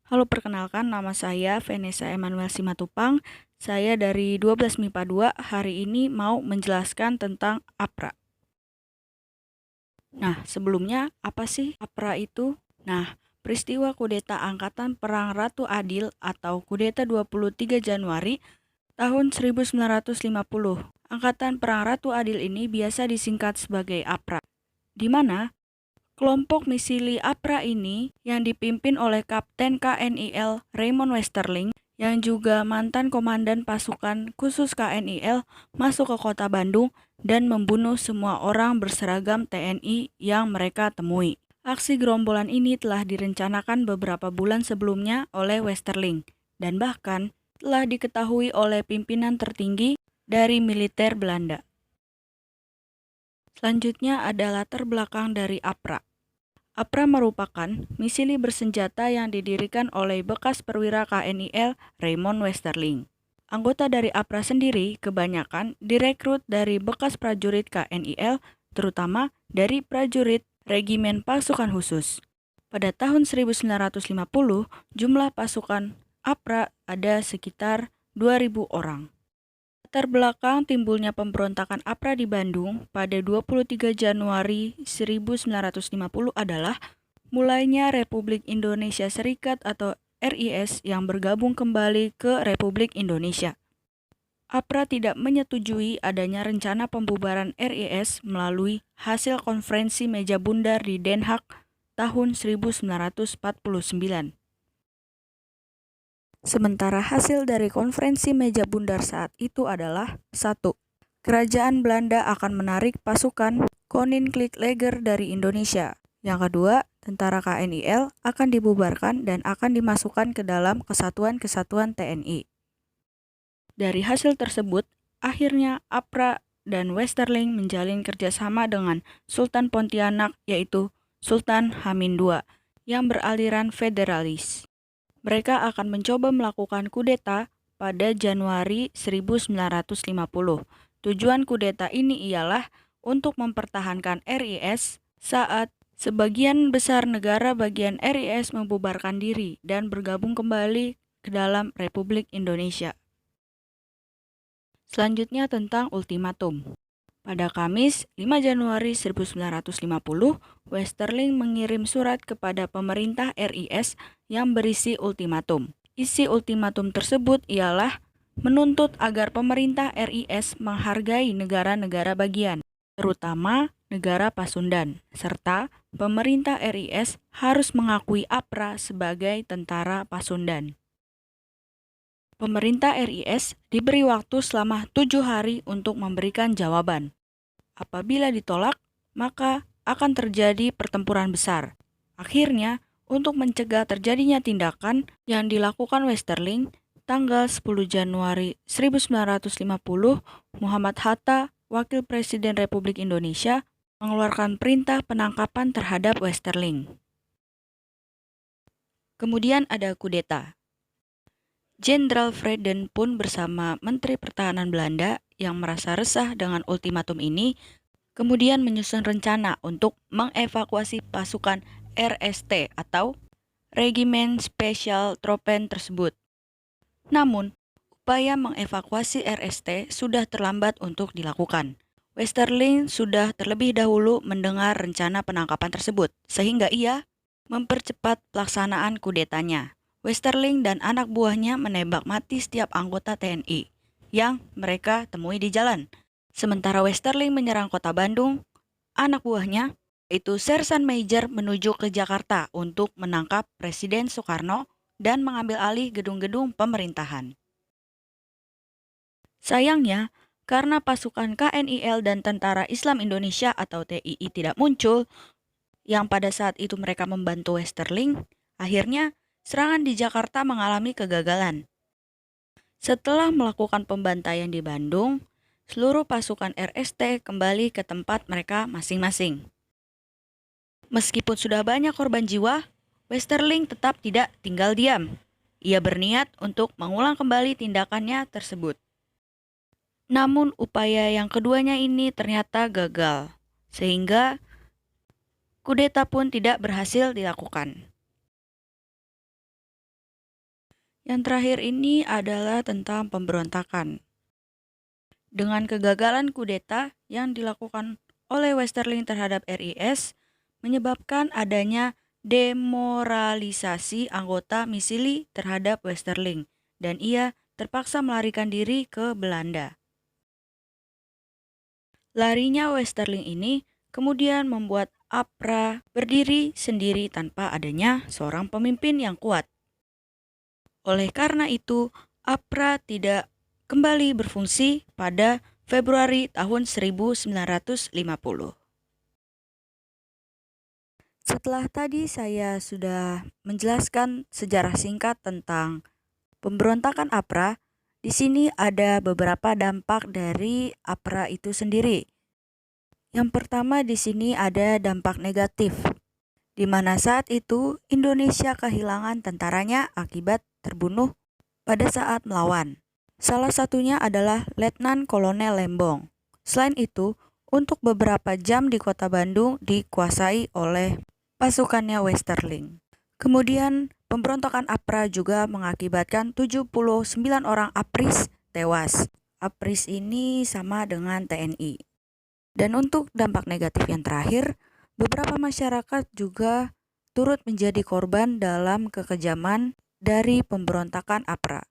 Halo, perkenalkan nama saya Vanessa Emanuel Simatupang. Saya dari 12 MIPA 2. Hari ini mau menjelaskan tentang APRA. Nah, sebelumnya apa sih APRA itu? Nah, peristiwa kudeta Angkatan Perang Ratu Adil atau kudeta 23 Januari tahun 1950. Angkatan Perang Ratu Adil ini biasa disingkat sebagai APRA, di mana kelompok misili APRA ini yang dipimpin oleh Kapten KNIL Raymond Westerling yang juga mantan komandan pasukan khusus KNIL masuk ke kota Bandung dan membunuh semua orang berseragam TNI yang mereka temui. Aksi gerombolan ini telah direncanakan beberapa bulan sebelumnya oleh Westerling dan bahkan telah diketahui oleh pimpinan tertinggi dari militer Belanda. Selanjutnya ada latar belakang dari APRA. APRA merupakan misili bersenjata yang didirikan oleh bekas perwira KNIL Raymond Westerling. Anggota dari APRA sendiri kebanyakan direkrut dari bekas prajurit KNIL, terutama dari prajurit Regimen Pasukan Khusus. Pada tahun 1950, jumlah pasukan APRA ada sekitar 2.000 orang. Latar belakang timbulnya pemberontakan APRA di Bandung pada 23 Januari 1950 adalah mulainya Republik Indonesia Serikat atau RIS yang bergabung kembali ke Republik Indonesia. APRA tidak menyetujui adanya rencana pembubaran RIS melalui hasil konferensi meja bundar di Den Haag tahun 1949. Sementara hasil dari konferensi meja bundar saat itu adalah 1. Kerajaan Belanda akan menarik pasukan Koninklijk Leger dari Indonesia. Yang kedua, tentara KNIL akan dibubarkan dan akan dimasukkan ke dalam kesatuan-kesatuan TNI. Dari hasil tersebut, akhirnya APRA dan Westerling menjalin kerjasama dengan Sultan Pontianak yaitu Sultan Hamid II yang beraliran federalis. Mereka akan mencoba melakukan kudeta pada Januari 1950. Tujuan kudeta ini ialah untuk mempertahankan RIS saat sebagian besar negara bagian RIS membubarkan diri dan bergabung kembali ke dalam Republik Indonesia. Selanjutnya tentang ultimatum. Pada Kamis 5 Januari 1950, Westerling mengirim surat kepada pemerintah RIS yang berisi ultimatum. Isi ultimatum tersebut ialah menuntut agar pemerintah RIS menghargai negara-negara bagian, terutama negara Pasundan, serta pemerintah RIS harus mengakui APRA sebagai tentara Pasundan. Pemerintah RIS diberi waktu selama 7 hari untuk memberikan jawaban. Apabila ditolak, maka akan terjadi pertempuran besar. Akhirnya, untuk mencegah terjadinya tindakan yang dilakukan Westerling, tanggal 10 Januari 1950, Muhammad Hatta, Wakil Presiden Republik Indonesia, mengeluarkan perintah penangkapan terhadap Westerling. Kemudian ada kudeta. Jenderal Vreden pun bersama Menteri Pertahanan Belanda yang merasa resah dengan ultimatum ini, kemudian menyusun rencana untuk mengevakuasi pasukan RST atau Regimen Special Troepen tersebut. Namun, upaya mengevakuasi RST sudah terlambat untuk dilakukan. Westerling sudah terlebih dahulu mendengar rencana penangkapan tersebut, sehingga ia mempercepat pelaksanaan kudetanya. Westerling dan anak buahnya menembak mati setiap anggota TNI yang mereka temui di jalan. Sementara Westerling menyerang kota Bandung, anak buahnya, yaitu Sersan Major, menuju ke Jakarta untuk menangkap Presiden Soekarno dan mengambil alih gedung-gedung pemerintahan. Sayangnya, karena pasukan KNIL dan Tentara Islam Indonesia atau TII tidak muncul, yang pada saat itu mereka membantu Westerling, akhirnya serangan di Jakarta mengalami kegagalan. Setelah melakukan pembantaian di Bandung, seluruh pasukan RST kembali ke tempat mereka masing-masing. Meskipun sudah banyak korban jiwa, Westerling tetap tidak tinggal diam. Ia berniat untuk mengulang kembali tindakannya tersebut. Namun upaya yang keduanya ini ternyata gagal, sehingga kudeta pun tidak berhasil dilakukan. Yang terakhir ini adalah tentang pemberontakan. Dengan kegagalan kudeta yang dilakukan oleh Westerling terhadap RIS, menyebabkan adanya demoralisasi anggota Misili terhadap Westerling, dan ia terpaksa melarikan diri ke Belanda. Larinya Westerling ini kemudian membuat APRA berdiri sendiri tanpa adanya seorang pemimpin yang kuat. Oleh karena itu, APRA tidak kembali berfungsi pada Februari tahun 1950. Setelah tadi saya sudah menjelaskan sejarah singkat tentang pemberontakan APRA, di sini ada beberapa dampak dari APRA itu sendiri. Yang pertama di sini ada dampak negatif, di mana saat itu Indonesia kehilangan tentaranya akibat terbunuh pada saat melawan. Salah satunya adalah Letnan Kolonel Lembong. Selain itu, untuk beberapa jam di kota Bandung dikuasai oleh pasukannya Westerling. Kemudian, pemberontakan APRA juga mengakibatkan 79 orang APRIS tewas. APRIS ini sama dengan TNI. Dan untuk dampak negatif yang terakhir, beberapa masyarakat juga turut menjadi korban dalam kekejaman dari pemberontakan APRA.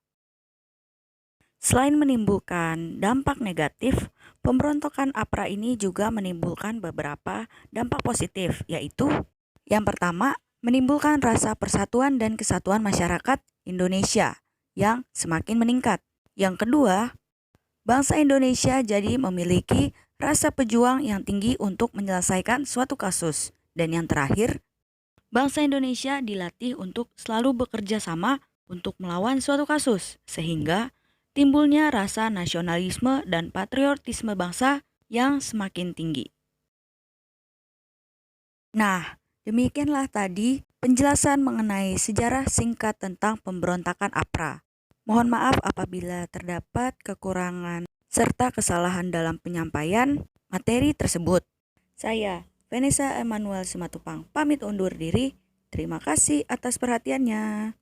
Selain menimbulkan dampak negatif, pemberontakan APRA ini juga menimbulkan beberapa dampak positif, yaitu yang pertama, menimbulkan rasa persatuan dan kesatuan masyarakat Indonesia yang semakin meningkat. Yang kedua, bangsa Indonesia jadi memiliki rasa pejuang yang tinggi untuk menyelesaikan suatu kasus. Dan yang terakhir, bangsa Indonesia dilatih untuk selalu bekerja sama untuk melawan suatu kasus, sehingga timbulnya rasa nasionalisme dan patriotisme bangsa yang semakin tinggi. Nah, demikianlah tadi penjelasan mengenai sejarah singkat tentang pemberontakan APRA. Mohon maaf apabila terdapat kekurangan serta kesalahan dalam penyampaian materi tersebut. Saya, Vanessa Emmanuel Simatupang, pamit undur diri. Terima kasih atas perhatiannya.